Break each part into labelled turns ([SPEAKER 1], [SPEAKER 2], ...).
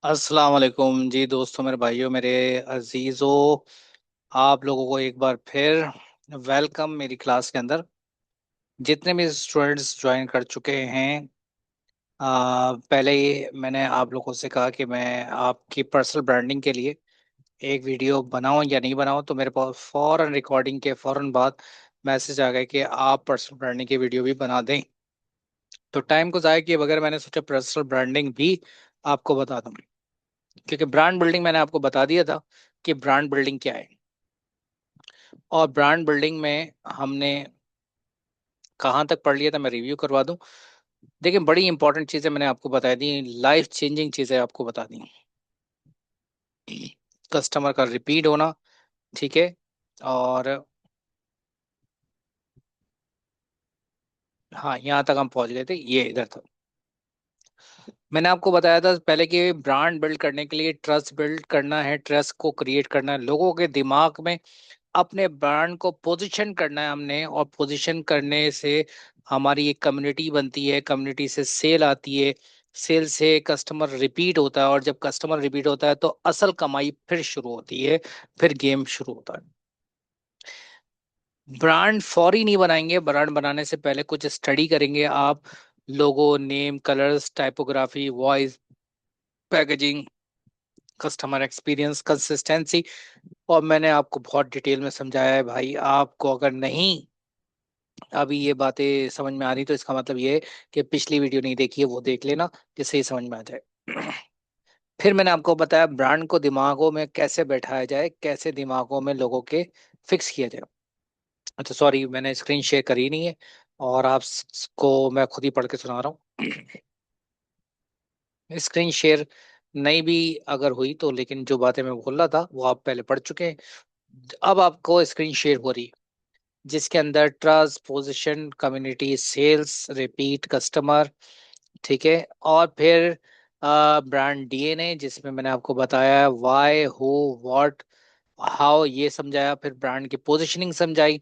[SPEAKER 1] अस्सलाम वालेकुम जी दोस्तों, मेरे भाइयों, मेरे अजीजों। आप लोगों को एक बार फिर वेलकम मेरी क्लास के अंदर। जितने भी स्टूडेंट्स ज्वाइन कर चुके हैं, पहले ही मैंने आप लोगों से कहा कि मैं आपकी पर्सनल ब्रांडिंग के लिए एक वीडियो बनाऊं या नहीं बनाऊं, तो मेरे पास फौरन रिकॉर्डिंग के फौरन बाद मैसेज आ गया कि आप पर्सनल ब्रांडिंग की वीडियो भी बना दें। तो टाइम को ज़ाया किए बगैर मैंने सोचा पर्सनल ब्रांडिंग भी आपको बता दूं, क्योंकि ब्रांड बिल्डिंग मैंने आपको बता दिया था कि ब्रांड बिल्डिंग क्या है। और ब्रांड बिल्डिंग में हमने कहाँ तक पढ़ लिया था, मैं रिव्यू करवा दूं। देखिए, बड़ी इंपॉर्टेंट चीजें मैंने आपको बता दी, लाइफ चेंजिंग चीजें आपको बता दी। कस्टमर का रिपीट होना, ठीक है। और हाँ, यहाँ तक हम पहुंच गए थे, ये इधर तक मैंने आपको बताया था पहले कि ब्रांड बिल्ड करने के लिए ट्रस्ट बिल्ड करना है, ट्रस्ट को क्रिएट करना है लोगों के दिमाग में। अपने ब्रांड को पोजीशन करना है हमने, और पोजीशन करने से हमारी एक कम्युनिटी बनती है, कम्युनिटी से सेल आती है, सेल से कस्टमर रिपीट होता है, और जब कस्टमर रिपीट होता है तो असल कमाई फिर शुरू होती है, फिर गेम शुरू होता है। ब्रांड फौरी नहीं बनाएंगे, ब्रांड बनाने से पहले कुछ स्टडी करेंगे आप। Logo, name, colours, typography, voice, packaging, customer experience, consistency. और मैंने आपको बहुत डिटेल में समझाया है भाई। आपको अगर नहीं अभी ये बातें समझ में आ रही, तो इसका मतलब ये है कि पिछली वीडियो नहीं देखी है, वो देख लेना, जिससे ही समझ में आ जाए। फिर मैंने आपको बताया ब्रांड को दिमागों में कैसे बैठाया जाए, कैसे दिमागों में लोगों के फिक्स किया जाए। अच्छा, सॉरी, मैंने स्क्रीन शेयर करी नहीं है, और आपको मैं खुद ही पढ़ के सुना रहा हूँ। स्क्रीन शेयर नहीं भी अगर हुई तो, लेकिन जो बातें मैं बोल रहा था वो आप पहले पढ़ चुके हैं। अब आपको स्क्रीन शेयर हो रही है, जिसके अंदर trust, position, community, sales, repeat customer, ठीक है। और फिर ब्रांड डीएनए, जिसमें मैंने आपको बताया व्हाई, हु, व्हाट, हाउ, ये समझाया। फिर ब्रांड की पोजीशनिंग समझाई।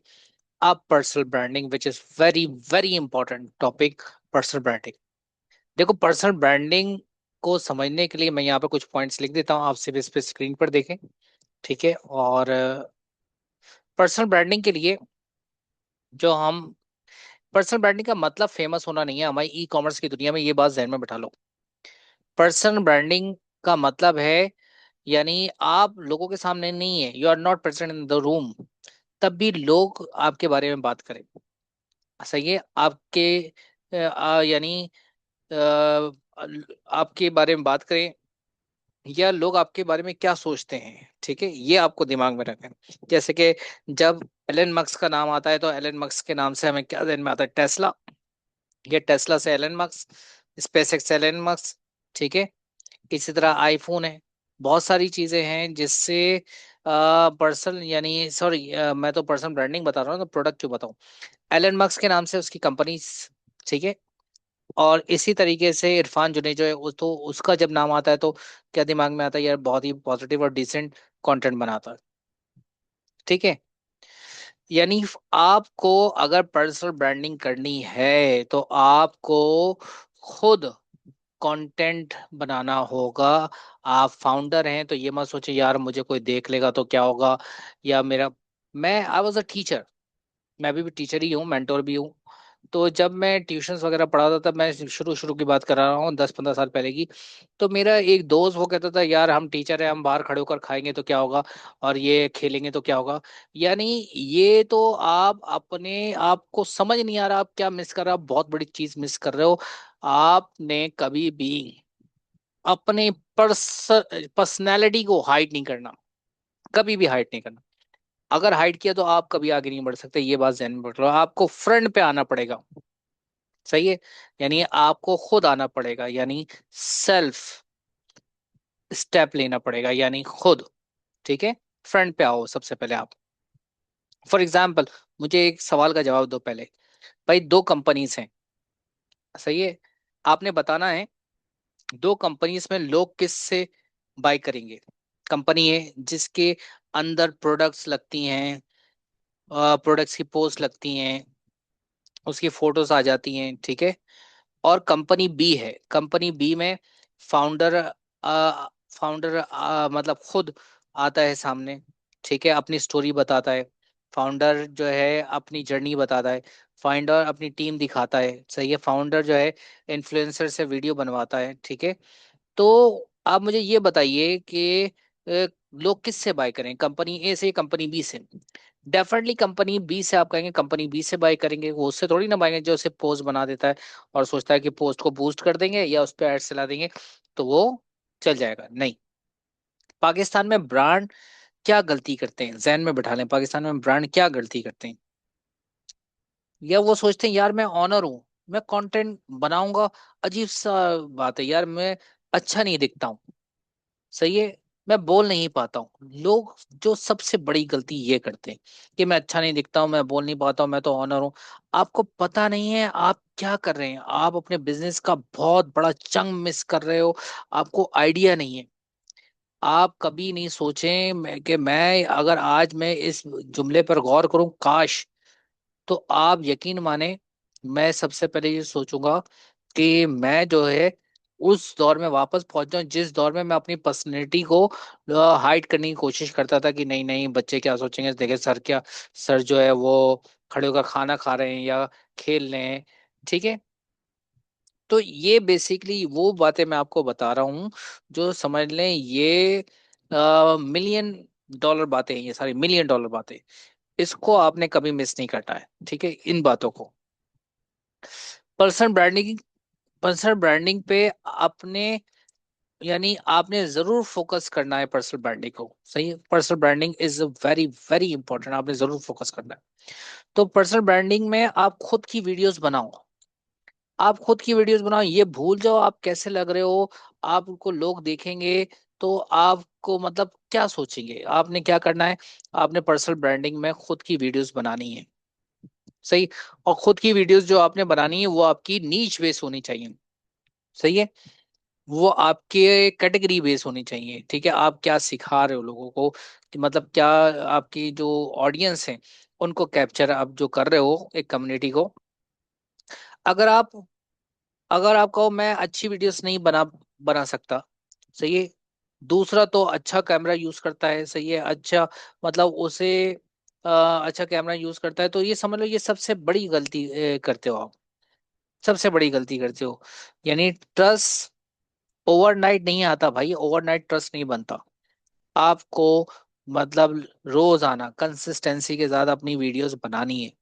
[SPEAKER 1] अब personal branding, which is very very important topic. Personal branding, देखो, पर्सनल ब्रांडिंग को समझने के लिए मैं यहाँ पे कुछ पॉइंट्स लिख देता हूँ, आप सिर्फ इस पे स्क्रीन पर देखें, ठीक है। और पर्सनल ब्रांडिंग के लिए जो हम पर्सनल ब्रांडिंग का मतलब फेमस होना नहीं है हमारी ई कॉमर्स की दुनिया में, ये बात जहन में बैठा लो। पर्सनल ब्रांडिंग का मतलब है, यानी आप लोगों के सामने नहीं है, you are not present in the room, तब भी लोग आपके बारे में बात करें। सही है। आपके यानी आपके बारे में बात करें, या लोग आपके बारे में क्या सोचते हैं, ठीक है, ये आपको दिमाग में रखें। जैसे कि जब एलन मस्क का नाम आता है, तो एलन मस्क के नाम से हमें क्या ध्यान में आता है? टेस्ला। ये टेस्ला से Elon Musk, SpaceX Elon Musk, ठीक है। इसी तरह आईफोन है, बहुत सारी चीजें हैं जिससे पर्सन, यानी सॉरी, मैं तो पर्सन ब्रांडिंग बता रहा हूँ, तो प्रोडक्ट क्यों बताऊँ? एलन मस्क के नाम से उसकी कंपनी, ठीक है। और इसी तरीके से इरफान जुनेजो है, वो तो उसका जब नाम आता है तो क्या दिमाग में आता है? यार, बहुत ही पॉजिटिव और डिसेंट कंटेंट बनाता है, ठीक है। यानी आपको अगर पर्सनल ब्रांडिंग करनी है तो आपको खुद कंटेंट बनाना होगा। आप फाउंडर हैं तो ये मत सोचे यार मुझे कोई देख लेगा तो क्या होगा, या मेरा, मैं आई वॉज अ टीचर, मैं अभी भी टीचर ही हूँ, मेंटोर भी हूँ। तो जब मैं ट्यूशंस वगैरह पढ़ाता था, मैं शुरू शुरू की बात कर रहा हूँ, 10-15 साल पहले की, तो मेरा एक दोस्त वो कहता था यार हम टीचर है, हम बाहर खड़े होकर खाएंगे तो क्या होगा, और ये खेलेंगे तो क्या होगा। यानी ये तो आप अपने आप को समझ नहीं आ रहा, आप क्या मिस कर रहे हो, आप बहुत बड़ी चीज मिस कर रहे हो। आपने कभी भी अपने पर्सनैलिटी को हाइड नहीं करना, कभी भी हाइड नहीं करना। अगर हाइड किया तो आप कभी आगे नहीं बढ़ सकते, ये बात ध्यान में रखो। आपको फ्रंट पे आना पड़ेगा, सही है। यानी आपको खुद आना पड़ेगा, यानी सेल्फ स्टेप लेना पड़ेगा, यानी खुद, ठीक है। फ्रंट पे आओ सबसे पहले आप। फॉर एग्जाम्पल, मुझे एक सवाल का जवाब दो पहले। भाई, दो कंपनीज हैं, सही है। आपने बताना है दो कंपनीज में लोग किस से बाय करेंगे। कंपनी है जिसके अंदर प्रोडक्ट्स लगती हैं, प्रोडक्ट्स की पोस्ट लगती हैं, उसकी फोटोज आ जाती हैं, ठीक है। और कंपनी बी है, कंपनी बी में फाउंडर फाउंडर मतलब खुद आता है सामने, ठीक है, अपनी स्टोरी बताता है। फाउंडर जो है अपनी जर्नी बताता है। फाउंडर अपनी टीम दिखाता है, सही है। फाउंडर जो है इन्फ्लुएंसर से वीडियो बनवाता है, ठीक है। तो आप मुझे ये बताइए कि लोग किससे बाय करें, कंपनी ए से, कंपनी बी से? डेफिनेटली कंपनी बी से। आप कहेंगे कंपनी बी से बाय करेंगे, वो उससे थोड़ी ना बाय, जो उसे पोस्ट बना देता है और सोचता है कि पोस्ट को बूस्ट कर देंगे या उस पर एड्स चला देंगे तो वो चल जाएगा, नहीं। पाकिस्तान में ब्रांड क्या गलती करते हैं, जहन में बिठा लें, पाकिस्तान में ब्रांड क्या गलती करते हैं? या वो सोचते हैं यार मैं ऑनर हूं, मैं कंटेंट बनाऊंगा, अजीब सा बात है यार, मैं अच्छा नहीं दिखता हूँ, सही है, मैं बोल नहीं पाता हूँ। लोग जो सबसे बड़ी गलती ये करते हैं कि मैं अच्छा नहीं दिखता हूँ, मैं बोल नहीं पाता हूँ, मैं तो ऑनर हूँ। आपको पता नहीं है आप क्या कर रहे हैं, आप अपने बिजनेस का बहुत बड़ा चंग मिस कर रहे हो, आपको आइडिया नहीं है। आप कभी नहीं सोचें कि मैं अगर आज मैं इस जुमले पर गौर करूं, काश, तो आप यकीन माने, मैं सबसे पहले ये सोचूंगा कि मैं जो है उस दौर में वापस पहुंच जाऊं जिस दौर में मैं अपनी पर्सनैलिटी को हाइड करने की कोशिश करता था कि नहीं नहीं बच्चे क्या सोचेंगे, देखे सर क्या, सर जो है वो खड़े होकर खाना खा रहे हैं या खेल रहे हैं, ठीक है। तो ये बेसिकली वो बातें मैं आपको बता रहा हूँ जो समझ लें ये मिलियन डॉलर बातें हैं, ये सारी मिलियन डॉलर बातें, इसको आपने कभी मिस नहीं करना है, ठीक है, इन बातों को। पर्सनल ब्रांडिंग, पर्सनल ब्रांडिंग पे आपने, यानी आपने जरूर फोकस करना है पर्सनल ब्रांडिंग को, सही है। Personal branding is very very important, आपने जरूर फोकस करना है। तो पर्सनल ब्रांडिंग में आप खुद की वीडियोस बनाओ, आप खुद की वीडियोस बनाओ, ये भूल जाओ आप कैसे लग रहे हो। आपको लोग देखेंगे तो आपको मतलब क्या सोचेंगे, आपने क्या करना है, आपने पर्सनल ब्रांडिंग में खुद की वीडियोस बनानी है, सही। और खुद की वीडियोस जो आपने बनानी है वो आपकी नीच बेस होनी चाहिए, सही है। वो आपके कैटेगरी बेस होनी चाहिए, ठीक है। आप क्या सिखा रहे हो लोगों को, कि मतलब क्या आपकी जो ऑडियंस है उनको कैप्चर आप जो कर रहे हो एक कम्युनिटी को। अगर आप, अगर आप कहो मैं अच्छी वीडियोस नहीं बना बना सकता, सही है, दूसरा तो अच्छा कैमरा यूज करता है, सही है, अच्छा मतलब उसे अच्छा कैमरा यूज करता है, तो ये समझ लो ये सबसे बड़ी गलती करते हो आप, सबसे बड़ी गलती करते हो। यानी ट्रस्ट ओवरनाइट नहीं आता भाई, ओवरनाइट ट्रस्ट नहीं बनता। आपको मतलब रोजाना कंसिस्टेंसी के साथ अपनी वीडियोस बनानी है,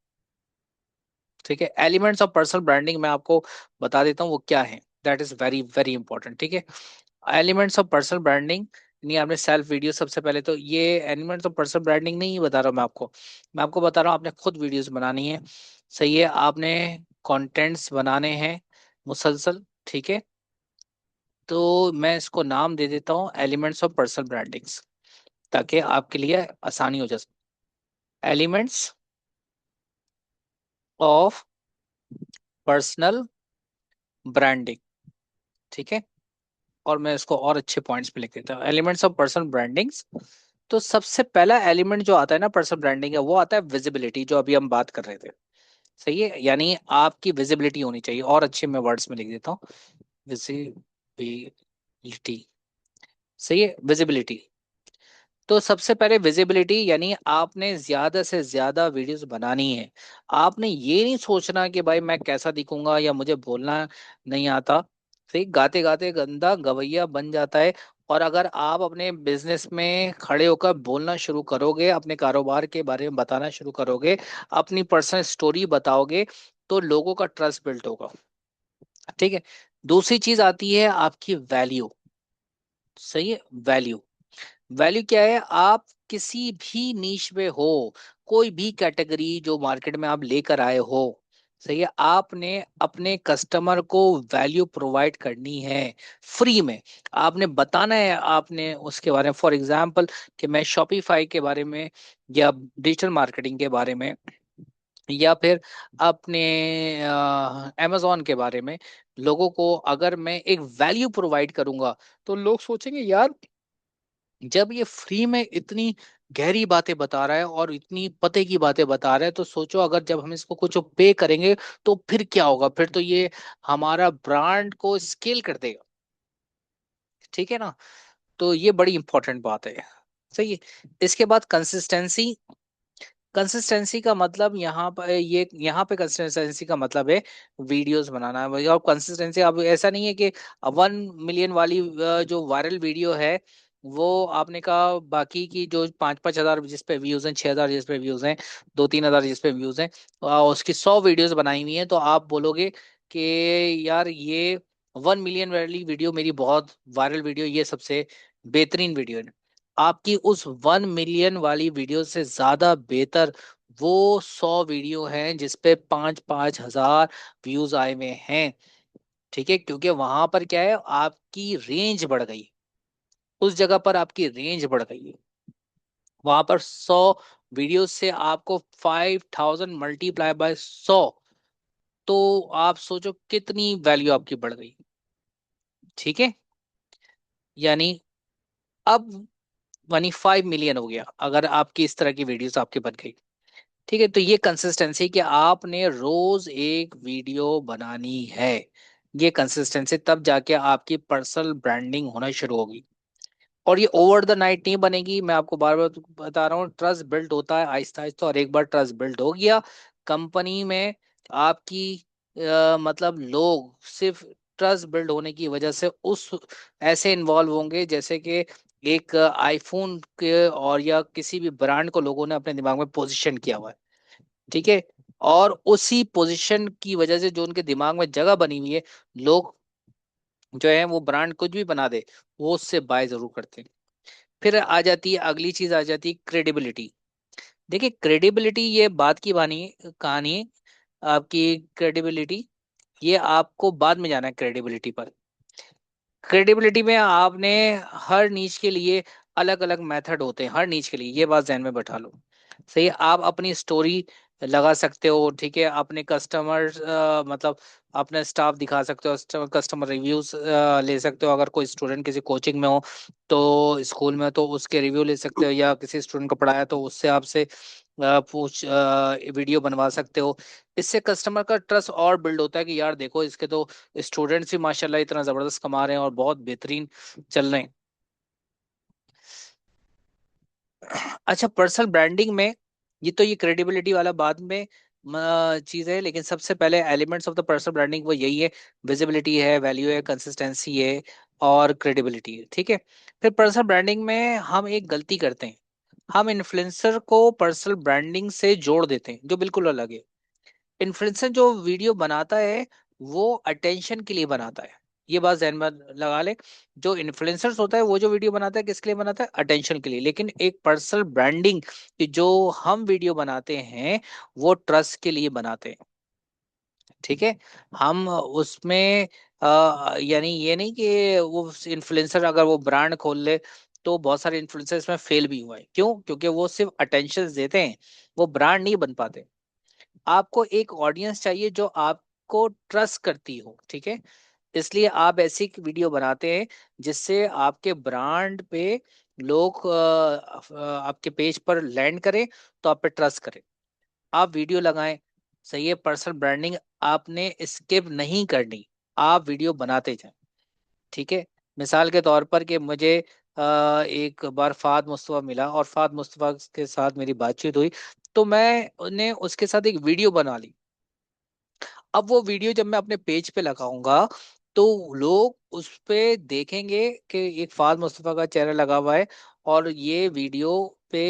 [SPEAKER 1] ठीक है। एलिमेंट्स ऑफ पर्सनल ब्रांडिंग मैं आपको बता देता हूँ वो क्या है, that is very very important, ठीक है। एलिमेंट्स ऑफ पर्सनल ब्रांडिंग, नहीं आपने सेल्फ वीडियो, सबसे पहले तो ये एलिमेंट्स ऑफ पर्सनल ब्रांडिंग नहीं बता रहा हूँ मैं आपको बता रहा हूँ आपने खुद वीडियोस बनानी है, सही है, आपने कंटेंट्स बनाने हैं मुसलसल, ठीक है। तो मैं इसको नाम दे देता हूँ एलिमेंट्स ऑफ पर्सनल ब्रांडिंग्स, ताकि आपके लिए आसानी हो जाए। एलिमेंट्स ऑफ पर्सनल ब्रांडिंग, ठीक है। और मैं इसको और अच्छे पॉइंट्स पे लिख देता हूँ, एलिमेंट्स ऑफ पर्सनल ब्रांडिंग्स। तो सबसे पहला एलिमेंट जो आता है ना पर्सनल ब्रांडिंग का, वो आता है विजिबिलिटी, जो अभी हम बात कर रहे थे, सही है। यानी आपकी विजिबिलिटी होनी चाहिए, और अच्छे मैं वर्ड्स में लिख देता हूँ, विजिबिलिटी, सही है, विजिबिलिटी। तो सबसे पहले विजिबिलिटी, यानी आपने ज्यादा से ज्यादा वीडियोस बनानी है। आपने ये नहीं सोचना कि भाई मैं कैसा दिखूंगा या मुझे बोलना नहीं आता, सही, गाते गाते गंदा गवैया बन जाता है। और अगर आप अपने बिजनेस में खड़े होकर बोलना शुरू करोगे, अपने कारोबार के बारे में बताना शुरू करोगे, अपनी पर्सनल स्टोरी बताओगे, तो लोगों का ट्रस्ट बिल्ड होगा, ठीक है। दूसरी चीज आती है आपकी वैल्यू, सही है, वैल्यू। वैल्यू क्या है, आप किसी भी नीश में हो, कोई भी कैटेगरी जो मार्केट में आप लेकर आए हो, सही है, आपने अपने कस्टमर को वैल्यू प्रोवाइड करनी है फ्री में। आपने बताना है, आपने उसके बारे में, फॉर एग्जांपल कि मैं शॉपिफाई के बारे में या डिजिटल मार्केटिंग के बारे में या फिर अपने अमेजोन के बारे में, लोगों को अगर मैं एक वैल्यू प्रोवाइड करूंगा तो लोग सोचेंगे यार, जब ये फ्री में इतनी गहरी बातें बता रहा है और इतनी पते की बातें बता रहा है, तो सोचो अगर जब हम इसको कुछ पे करेंगे तो फिर क्या होगा, फिर तो ये हमारा ब्रांड को स्केल कर देगा, ठीक है ना। तो ये बड़ी इंपॉर्टेंट बात है। सही है। इसके बाद कंसिस्टेंसी। कंसिस्टेंसी का मतलब यहाँ पर ये, यहाँ पे कंसिस्टेंसी का मतलब है वीडियोस बनाना। और कंसिस्टेंसी अब ऐसा नहीं है कि 1 मिलियन वाली जो वायरल वीडियो है वो आपने कहा, बाकी की जो 5-5 हजार जिस पे व्यूज हैं, 6 हजार जिस पे व्यूज हैं, 2-3 हजार जिस पे व्यूज हैं, उसकी 100 वीडियोस बनाई हुई हैं, तो आप बोलोगे कि यार ये 1 मिलियन वाली वीडियो मेरी बहुत वायरल वीडियो, ये सबसे बेहतरीन वीडियो है। आपकी उस 1 मिलियन वाली वीडियो से ज्यादा बेहतर वो 100 वीडियो हैं जिसपे 5-5 हजार व्यूज आए हुए हैं। ठीक है, क्योंकि वहां पर क्या है, आपकी रेंज बढ़ गई। उस जगह पर आपकी रेंज बढ़ गई है। वहां पर 100 वीडियो से आपको 5,000 मल्टीप्लाई बाय 100, तो आप सोचो कितनी वैल्यू आपकी बढ़ गई। ठीक है, यानी अब 25 मिलियन हो गया अगर आपकी इस तरह की वीडियोस आपके बन गई। ठीक है, तो ये कंसिस्टेंसी कि आपने रोज एक वीडियो बनानी है, ये कंसिस्टेंसी, तब जाके आपकी पर्सनल ब्रांडिंग होना शुरू होगी। और ये ओवर द नाइट नहीं बनेगी, मैं आपको बार बार बता रहा हूँ, ट्रस्ट बिल्ड होता है आहिस्ता आहिस्ता, और एक बार ट्रस्ट बिल्ड हो गया कंपनी में आपकी, मतलब लोग सिर्फ ट्रस्ट बिल्ड होने की वजह से उस ऐसे इन्वॉल्व होंगे जैसे कि एक आईफोन के और या किसी भी ब्रांड को लोगों ने अपने दिमाग में पोजीशन किया हुआ है। ठीक है, और उसी पोजीशन की वजह से जो उनके दिमाग में जगह बनी हुई है, लोग जो है वो ब्रांड कुछ भी बना दे वो उससे बाय जरूर करते हैं। फिर आ जाती है अगली चीज, आ जाती है क्रेडिबिलिटी। देखिए क्रेडिबिलिटी ये बात की बानी कहानी है आपकी। क्रेडिबिलिटी ये आपको बाद में जाना है क्रेडिबिलिटी पर। क्रेडिबिलिटी में आपने हर नीच के लिए अलग अलग मेथड होते हैं, हर नीच के लिए, ये बात ध्यान में बैठा लो। सही है? आप अपनी स्टोरी लगा सकते हो, ठीक है, अपने कस्टमर मतलब अपने स्टाफ दिखा सकते हो, कस्टमर रिव्यूज ले सकते हो। अगर कोई स्टूडेंट किसी कोचिंग में हो तो स्कूल में, तो उसके रिव्यू ले सकते हो, या किसी स्टूडेंट को पढ़ाया तो उससे आपसे पूछ वीडियो बनवा सकते हो। इससे कस्टमर का ट्रस्ट और बिल्ड होता है कि यार देखो इसके तो स्टूडेंट्स भी माशाल्लाह इतना जबरदस्त कमा रहे हैं और बहुत बेहतरीन चल रहे हैं। अच्छा, पर्सनल ब्रांडिंग में ये तो ये क्रेडिबिलिटी वाला बाद में चीज है, लेकिन सबसे पहले elements of the personal branding वो यही है, विजिबिलिटी है, वैल्यू है, कंसिस्टेंसी है, और क्रेडिबिलिटी है। ठीक है, फिर पर्सनल ब्रांडिंग में हम एक गलती करते हैं, हम इन्फ्लुएंसर को पर्सनल ब्रांडिंग से जोड़ देते हैं, जो बिल्कुल अलग है। इन्फ्लुएंसर जो वीडियो बनाता है वो अटेंशन के लिए बनाता है, ये बात ध्यान में लगा ले। जो इन्फ्लुएंसर्स होता है वो जो वीडियो बनाता है किसके लिए बनाता है, अटेंशन के लिए। लेकिन एक पर्सनल ब्रांडिंग की जो हम वीडियो बनाते हैं वो ट्रस्ट के लिए बनाते हैं। ठीक है, हम उसमें यानी ये नहीं कि वो इन्फ्लुएंसर अगर वो ब्रांड खोल ले, तो बहुत सारे इन्फ्लुएंसर इसमें फेल भी हुए हैं। क्यों? क्योंकि वो सिर्फ अटेंशन देते हैं, वो ब्रांड नहीं बन पाते। आपको एक ऑडियंस चाहिए जो आपको ट्रस्ट करती हो। ठीक है, इसलिए आप ऐसी वीडियो बनाते हैं जिससे आपके ब्रांड पे लोग आपके पेज पर लैंड करें, तो आप पे ट्रस्ट करें, आप वीडियो लगाएं। सही है, पर्सनल ब्रांडिंग आपने स्किप नहीं करनी, आप वीडियो बनाते जाएं। ठीक है, मिसाल के तौर पर कि मुझे एक बार फाद मुस्तफा मिला और फाद मुस्तफा के साथ मेरी बातचीत हुई, तो मैंने उसके साथ एक वीडियो बना ली। अब वो वीडियो जब मैं अपने पेज पे लगाऊंगा तो लोग उस पे देखेंगे कि एक फाद मुस्तफा का चेहरा लगा हुआ है, और ये वीडियो पे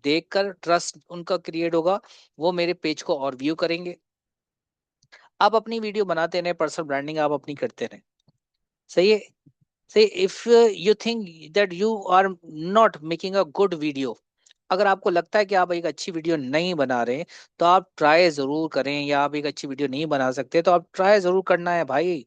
[SPEAKER 1] देखकर ट्रस्ट उनका क्रिएट होगा, वो मेरे पेज को और व्यू करेंगे। आप अपनी वीडियो बनाते रहे, पर्सनल ब्रांडिंग आप अपनी करते रहे। सही है। से if you think that you are not making a good video, अगर आपको लगता है कि आप एक अच्छी वीडियो नहीं बना रहे, तो आप ट्राई जरूर करें, या आप एक अच्छी वीडियो नहीं बना सकते तो आप ट्राई जरूर करना है भाई।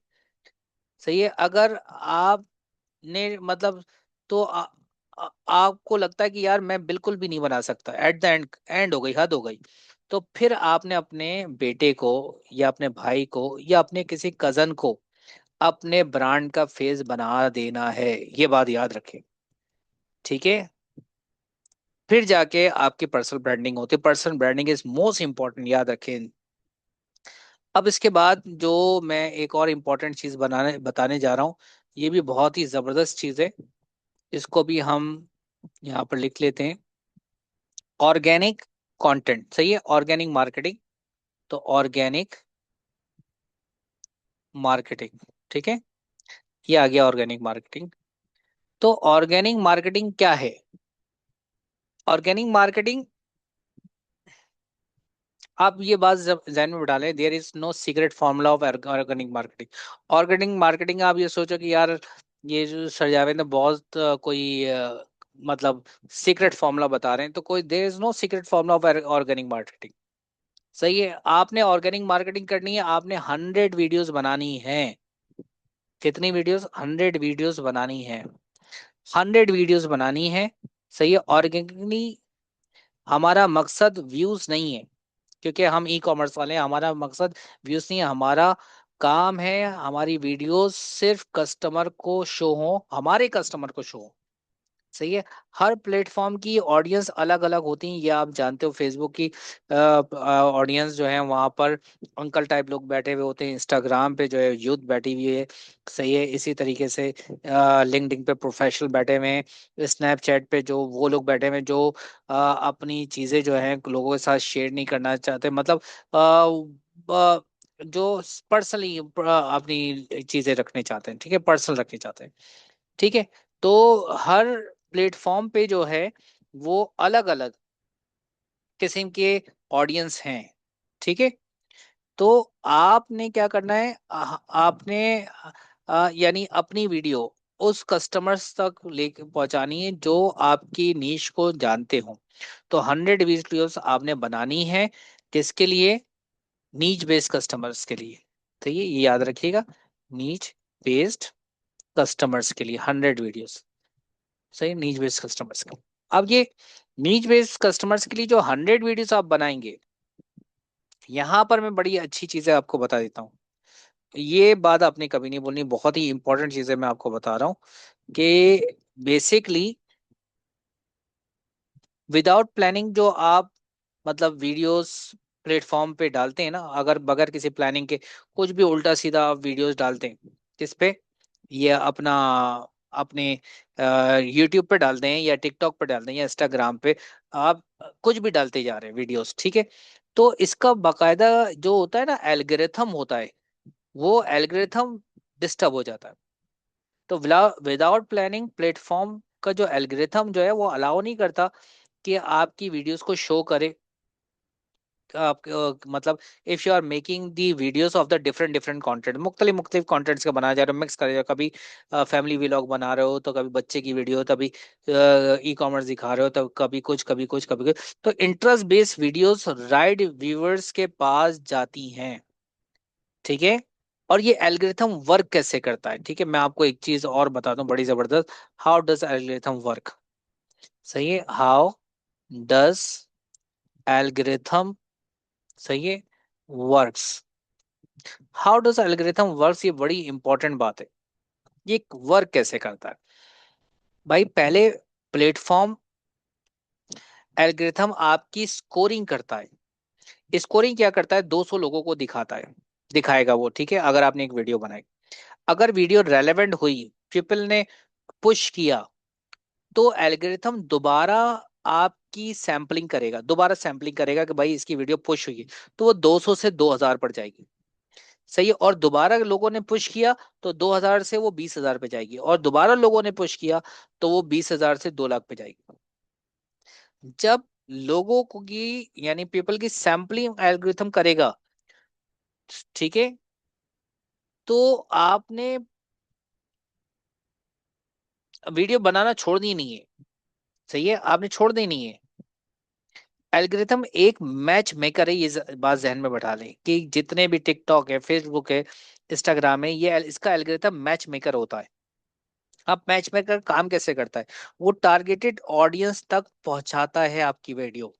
[SPEAKER 1] सही है, अगर आपने मतलब, तो आपको लगता है कि यार मैं बिल्कुल भी नहीं बना सकता, एट द एंड एंड हो गई, हद हो गई, तो फिर आपने अपने बेटे को या अपने भाई को या अपने किसी कजन को अपने ब्रांड का फेस बना देना है, ये बात याद रखें। ठीक है, फिर जाके आपकी पर्सनल ब्रांडिंग होती है। Personal branding is most important, याद रखें। अब इसके बाद जो मैं एक और इम्पोर्टेंट चीज बनाने बताने जा रहा हूँ, ये भी बहुत ही जबरदस्त चीज है। इसको भी हम यहाँ पर लिख लेते हैं, ऑर्गेनिक कंटेंट। सही है, ऑर्गेनिक मार्केटिंग। तो ऑर्गेनिक मार्केटिंग, ठीक है, ये आ गया ऑर्गेनिक मार्केटिंग। तो ऑर्गेनिक मार्केटिंग क्या है? ऑर्गेनिक मार्केटिंग, आप ये बात जब ध्यान में बिठा लें, there is no secret formula of organic marketing. Organic marketing, आप ये सोचो कि यार ये जो सर जावेद ने बहुत कोई मतलब सीक्रेट फॉर्मूला बता रहे हैं, तो कोई there is no secret formula of organic marketing. सही है, आपने ऑर्गेनिक मार्केटिंग करनी है, आपने 100 वीडियोस बनानी है। कितनी वीडियोस? 100 वीडियोस बनानी है। 100 वीडियोस बनानी है। सही है, ऑर्गेनिकली हमारा मकसद व्यूज नहीं है, क्योंकि हम ई कॉमर्स वाले हैं, हमारा मकसद व्यूज नहीं है। हमारा काम है हमारी वीडियोस सिर्फ कस्टमर को शो हो, हमारे कस्टमर को शो हो। सही है, हर प्लेटफॉर्म की ऑडियंस अलग अलग होती है, ये आप जानते हो। फेसबुक की ऑडियंस जो है वहां पर अंकल टाइप लोग बैठे हुए होते हैं, इंस्टाग्राम पे जो है यूथ बैठी हुई है। सही है, इसी तरीके से लिंक्डइन पे प्रोफेशनल बैठे हुए हैं, स्नैपचैट पे जो वो लोग बैठे हुए हैं जो अपनी चीजें जो है लोगों के साथ शेयर नहीं करना चाहते, मतलब जो पर्सनली अपनी चीजें रखने चाहते हैं, ठीक है, पर्सनल रखने चाहते हैं। ठीक है, तो हर प्लेटफॉर्म पे जो है वो अलग अलग किस्म के ऑडियंस हैं। ठीक है, तो आपने क्या करना है, आपने यानी अपनी वीडियो उस कस्टमर्स तक लेके पहुंचानी है जो आपकी नीश को जानते हो। तो 100 वीडियोस आपने बनानी है, किसके लिए? नीच बेस्ड कस्टमर्स के लिए। तो ये याद रखिएगा, नीच बेस्ड कस्टमर्स के लिए 100 वीडियोस। सही, नीच बेस्ड कस्टमर्स के लिए। अब ये नीच बेस्ड कस्टमर्स के लिए जो 100 वीडियोस आप बनाएंगे, यहाँ पर मैं बड़ी अच्छी चीजें आपको बता देता हूँ। ये बात आपने कभी नहीं बोलनी, बहुत ही इंपॉर्टेंट चीजें मैं आपको बता रहा हूँ कि बेसिकली विदाउट प्लानिंग जो आप मतलब वीडियोस प्लेटफॉर्म पे डालते हैं ना, अगर बगैर किसी प्लानिंग के कुछ भी उल्टा सीधा आप वीडियोस डालते हैं, किस पे? ये अपना अपने यूट्यूब पे डालते हैं या टिकटॉक पे डालते हैं या इंस्टाग्राम पे, आप कुछ भी डालते जा रहे हैं वीडियोस, ठीक है, तो इसका बाकायदा जो होता है ना एल्गोरिथम होता है, वो एल्गोरिथम डिस्टर्ब हो जाता है। तो विदाउट प्लानिंग प्लेटफॉर्म का जो एल्गोरिथम जो है वो अलाउ नहीं करता कि आपकी वीडियोस को शो करे। आप मतलब if you are making the videos of the different different content, मुख्तलिफ मुख्तलिफ कंटेंट्स का बनाया जा रहा है, मिक्स कर रहे हो, कभी फैमिली व्लॉग बना रहे हो, तो कभी बच्चे की वीडियो, तभी ई कॉमर्स दिखा रहे हो, तो कभी कुछ कभी कुछ कभी कुछ, तो interest based videos right viewers के पास जाती हैं। ठीक है, और ये एल्गोरिथम वर्क कैसे करता है, ठीक है, मैं आपको एक चीज और बताता हूँ बड़ी जबरदस्त। How does algorithm work? सही है, हाउ डज एल्गोरिथम, सही है, works. How does algorithm works, ये बड़ी इंपॉर्टेंट बात है। ये वर्क कैसे करता है भाई? पहले प्लेटफॉर्म एल्गोरिथम आपकी स्कोरिंग करता है। स्कोरिंग क्या करता है? 200 लोगों को दिखाता है, दिखाएगा वो, ठीक है, अगर आपने एक वीडियो बनाई, अगर वीडियो रेलेवेंट हुई, पीपल ने पुश किया, तो एल्गोरिथम दोबारा आपकी सैम्पलिंग करेगा, दोबारा सैम्पलिंग करेगा कि भाई इसकी वीडियो पुश हुई है, तो वो 200 से 2000 पर जाएगी। सही है, और दोबारा लोगों ने पुश किया तो 2000 से वो 20,000 पे जाएगी, और दोबारा लोगों ने पुश किया तो वो 20,000 से 2 लाख पे जाएगी। जब लोगों को की यानी पीपल की सैम्पलिंग एल्गोरिथम करेगा, ठीक है, तो आपने वीडियो बनाना छोड़नी नहीं है। सही है, आपने छोड़ देनी है। एल्गोरिथम एक मैच मेकर है, ये बात जहन में बैठा लें कि जितने भी टिकटॉक है, फेसबुक है, इंस्टाग्राम है, ये इसका एल्गोरिथम मैच मेकर होता है। अब मैच मेकर काम कैसे करता है? वो टारगेटेड ऑडियंस तक पहुंचाता है आपकी वीडियो।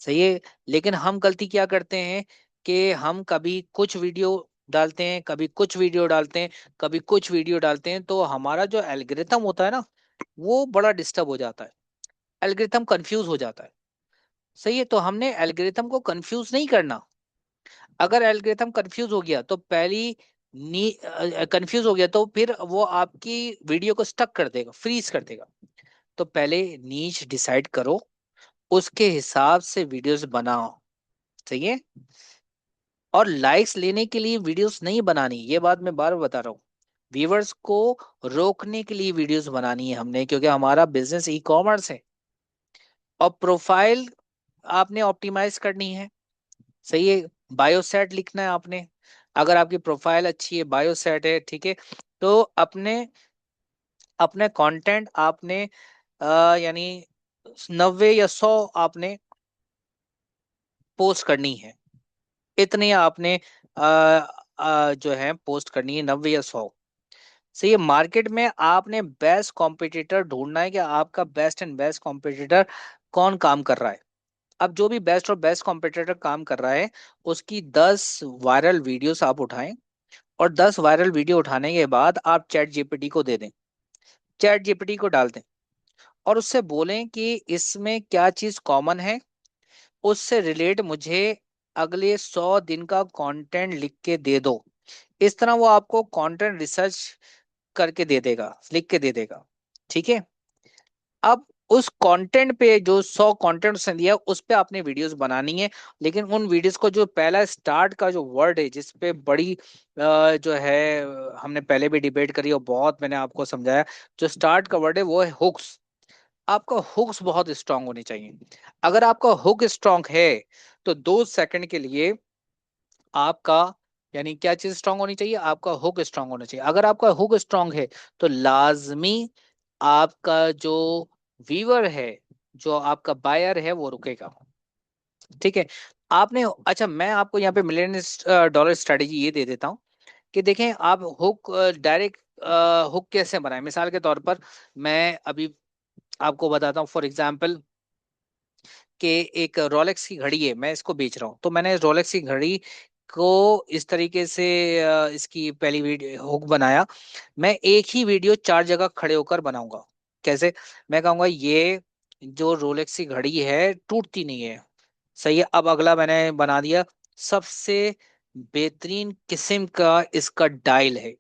[SPEAKER 1] सही है, लेकिन हम गलती क्या करते हैं कि हम कभी कुछ वीडियो डालते हैं, कभी कुछ वीडियो डालते हैं, कभी कुछ वीडियो डालते हैं, तो हमारा जो एल्गोरिथम होता है ना, वो बड़ा डिस्टर्ब हो जाता है, एल्गोरिथम कंफ्यूज हो जाता है। सही है, तो हमने एल्गोरिथम को कंफ्यूज नहीं करना। अगर एल्गोरिथम कंफ्यूज हो गया तो पहली कंफ्यूज हो गया तो फिर वो आपकी वीडियो को स्टक कर देगा, फ्रीज कर देगा। तो पहले नीच डिसाइड करो, उसके हिसाब से वीडियोस बनाओ। सही है। और लाइक्स लेने के लिए वीडियोस नहीं बनानी, ये बात मैं बार बार बता रहा हूँ। व्यूअर्स को रोकने के लिए वीडियोस बनानी है हमने, क्योंकि हमारा बिजनेस ई कॉमर्स है। और प्रोफाइल आपने ऑप्टिमाइज करनी है। सही है। बायोसेट लिखना है आपने। अगर आपकी प्रोफाइल अच्छी है, बायोसेट है, ठीक है, तो अपने अपने कंटेंट आपने यानी 90 या 100 आपने पोस्ट करनी है। इतनी आपने जो है पोस्ट करनी है, 90 या 100। सही है। मार्केट में आपने बेस्ट कॉम्पिटिटर ढूंढना है कि आपका बेस्ट एंड बेस्ट कॉम्पिटिटर कौन काम कर रहा है। अब जो भी बेस्ट और बेस्ट कॉम्पिटिटर काम कर रहा है, उसकी 10 वायरल वीडियोस आप उठाएं। और 10 वायरल वीडियो उठाने के बाद आप चैट जीपीटी को दे दें। चैट जीपीटी को डाल दें और उससे बोलें कि इसमें क्या चीज कॉमन है, उससे रिलेट मुझे अगले 100 दिन का कंटेंट लिख के दे दो। इस तरह वो आपको कंटेंट रिसर्च करके दे देगा, लिख के दे देगा। ठीक है। अब उस कंटेंट पे, जो 100 कंटेंट उसने दिया, उस पे आपने वीडियोस बनानी है। लेकिन उन वीडियोस को, जो पहला स्टार्ट का जो वर्ड है, जिस पे बड़ी जो है हमने पहले भी डिबेट करी और बहुत मैंने आपको समझाया, जो स्टार्ट का वर्ड है वो है हुक्स। आपका हुक्स बहुत स्ट्रांग होने चाहिए। अगर आपका हुक स्ट्रांग है तो 2 सेकंड के लिए आपका, यानी क्या चीज स्ट्रांग होनी चाहिए, आपका हुक स्ट्रांग होना चाहिए। अगर आपका हुक स्ट्रांग है तो लाजमी आपका जो वीवर है, जो आपका बायर है, वो रुकेगा। ठीक है। आपने, अच्छा, मैं आपको यहाँ पे मिलियन डॉलर स्ट्रेटेजी ये दे देता हूँ कि देखें आप हुक डायरेक्ट हुक कैसे बनाए। मिसाल के तौर पर मैं अभी आपको बताता हूँ, फॉर एग्जाम्पल कि एक रोलेक्स की घड़ी है, मैं इसको बेच रहा हूँ, तो मैंने रोलेक्स की घड़ी को इस तरीके से इसकी पहली वीडियो हुक बनाया। मैं एक ही वीडियो 4 जगह खड़े होकर बनाऊंगा। कैसे? मैं कहूंगा ये जो रोलेक्स की घड़ी है टूटती नहीं है। सही है। अब अगला मैंने बना दिया, सबसे बेहतरीन किस्म का इसका डायल है।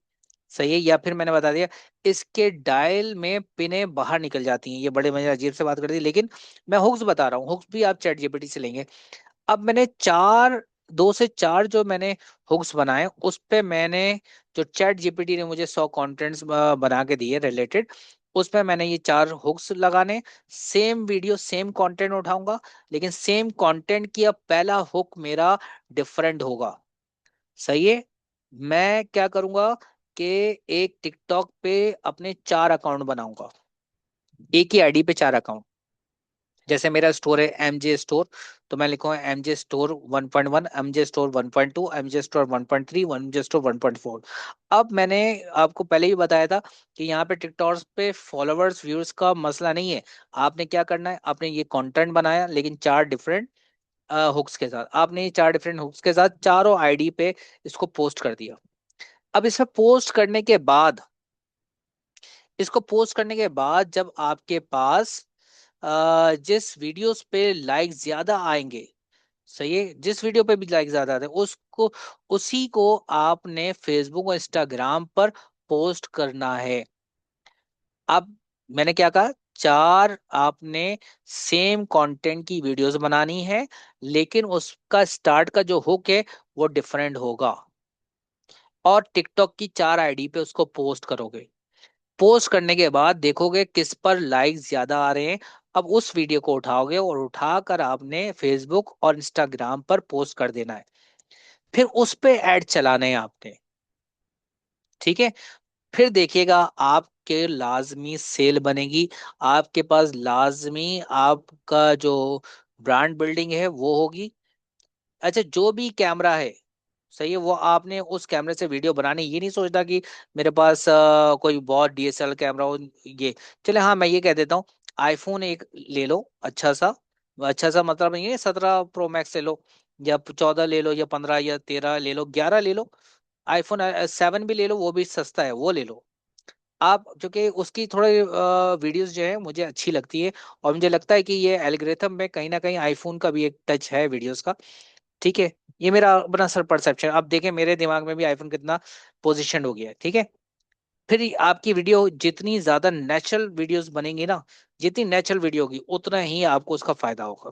[SPEAKER 1] सही है। या फिर मैंने बता दिया, इसके डायल में पिनें बाहर निकल जाती हैं। ये बड़े मजे अजीब से बात कर दी, लेकिन मैं हुक्स बता रहा हूँ। हुक्स भी आप चैट जीपीटी से लेंगे। अब मैंने 2 से 4 जो मैंने हुक्स बनाए, उस पे मैंने, जो चैट जीपीटी ने मुझे 100 कंटेंट्स बना के दिए रिलेटेड, उसमें मैंने ये 4 हुक्स लगाने। सेम वीडियो सेम कंटेंट उठाऊंगा, लेकिन सेम कंटेंट की अब पहला हुक मेरा डिफरेंट होगा। सही है। मैं क्या करूंगा कि एक टिकटॉक पे अपने 4 अकाउंट बनाऊंगा, एक ही आईडी पे 4 अकाउंट। जैसे मेरा स्टोर है एमजे स्टोर, तो मैं लिखूंगा MJ store 1.1, MJ store 1.2, MJ store 1.3, MJ store 1.4। अब मैंने आपको पहले ही बताया था कि यहाँ पे टिकटॉक पे फॉलोअर्स व्यूअर्स का मसला नहीं है। आपने क्या करना है, आपने ये कंटेंट बनाया लेकिन 4 डिफरेंट हुक्स के साथ, आपने ये 4 डिफरेंट हुक्स के साथ चारों आईडी पे इसको पोस्ट कर दिया। अब इसमें पोस्ट करने के बाद, इसको पोस्ट करने के बाद जब आपके पास जिस वीडियोस पे लाइक ज्यादा आएंगे, सही है, जिस वीडियो पे भी लाइक ज्यादा आते हैं, उसको, उसी को आपने फेसबुक और इंस्टाग्राम पर पोस्ट करना है। अब मैंने क्या कहा, 4 आपने सेम कंटेंट की वीडियोस बनानी है, लेकिन उसका स्टार्ट का जो हुक है वो डिफरेंट होगा। और टिकटॉक की 4 आईडी पे उसको पोस्ट करोगे। पोस्ट करने के बाद देखोगे किस पर लाइक्स ज्यादा आ रहे हैं। अब उस वीडियो को उठाओगे और उठाकर आपने फेसबुक और इंस्टाग्राम पर पोस्ट कर देना है। फिर उस पे ऐड चलाने हैं आपने। ठीक है। फिर देखिएगा आपके लाजमी सेल बनेगी। आपके पास लाजमी आपका जो ब्रांड बिल्डिंग है वो होगी। अच्छा, जो भी कैमरा है, सही है, वो आपने उस कैमरे से वीडियो बनानी, ये नहीं सोचता कि मेरे पास कोई बहुत डीएसएलआर कैमरा हो। ये चले, हाँ मैं ये कह देता हूँ, आईफोन एक ले लो अच्छा सा। अच्छा सा मतलब ये 17 प्रो मैक्स ले लो, या 14 ले लो, या 15 या 13 ले लो, 11 ले लो। आईफोन 7 भी ले लो, वो भी सस्ता है, वो ले लो आप। जो कि उसकी थोड़ी वीडियोस जो है मुझे अच्छी लगती है। और मुझे लगता है कि ये एल्गोरिथम में कहीं ना कहीं आईफोन का भी एक टच है वीडियोस का। ठीक है। ये मेरा अपना सर परसेप्शन। अब देखें मेरे दिमाग में भी आईफोन कितना पोजिशन हो गया है, ठीक है। फिर आपकी वीडियो जितनी ज्यादा नेचुरल वीडियोस बनेंगी ना, जितनी नेचुरल वीडियो होगी उतना ही आपको उसका फायदा होगा।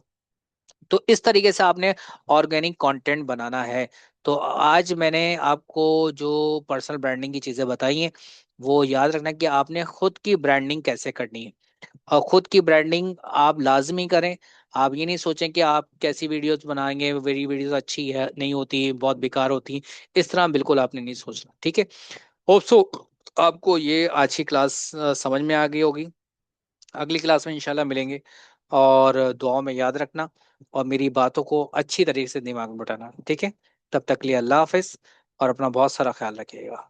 [SPEAKER 1] तो इस तरीके से आपने ऑर्गेनिक कंटेंट बनाना है। तो आज मैंने आपको जो पर्सनल ब्रांडिंग की चीजें बताई हैं, वो याद रखना कि आपने खुद की ब्रांडिंग कैसे करनी है। और खुद की ब्रांडिंग आप लाजमी करें। आप ये नहीं सोचें कि आप कैसी वीडियोस बनाएंगे, मेरी वीडियोस अच्छी है नहीं होती, बहुत बेकार होती। इस तरह बिल्कुल आपने नहीं सोचना, ठीक है। होप सो आपको ये आज की क्लास समझ में आ गई होगी। अगली क्लास में इंशाल्लाह मिलेंगे। और दुआओं में याद रखना, और मेरी बातों को अच्छी तरीके से दिमाग में बिठाना, ठीक है। तब तक के लिए अल्लाह हाफिज, और अपना बहुत सारा ख्याल रखिएगा।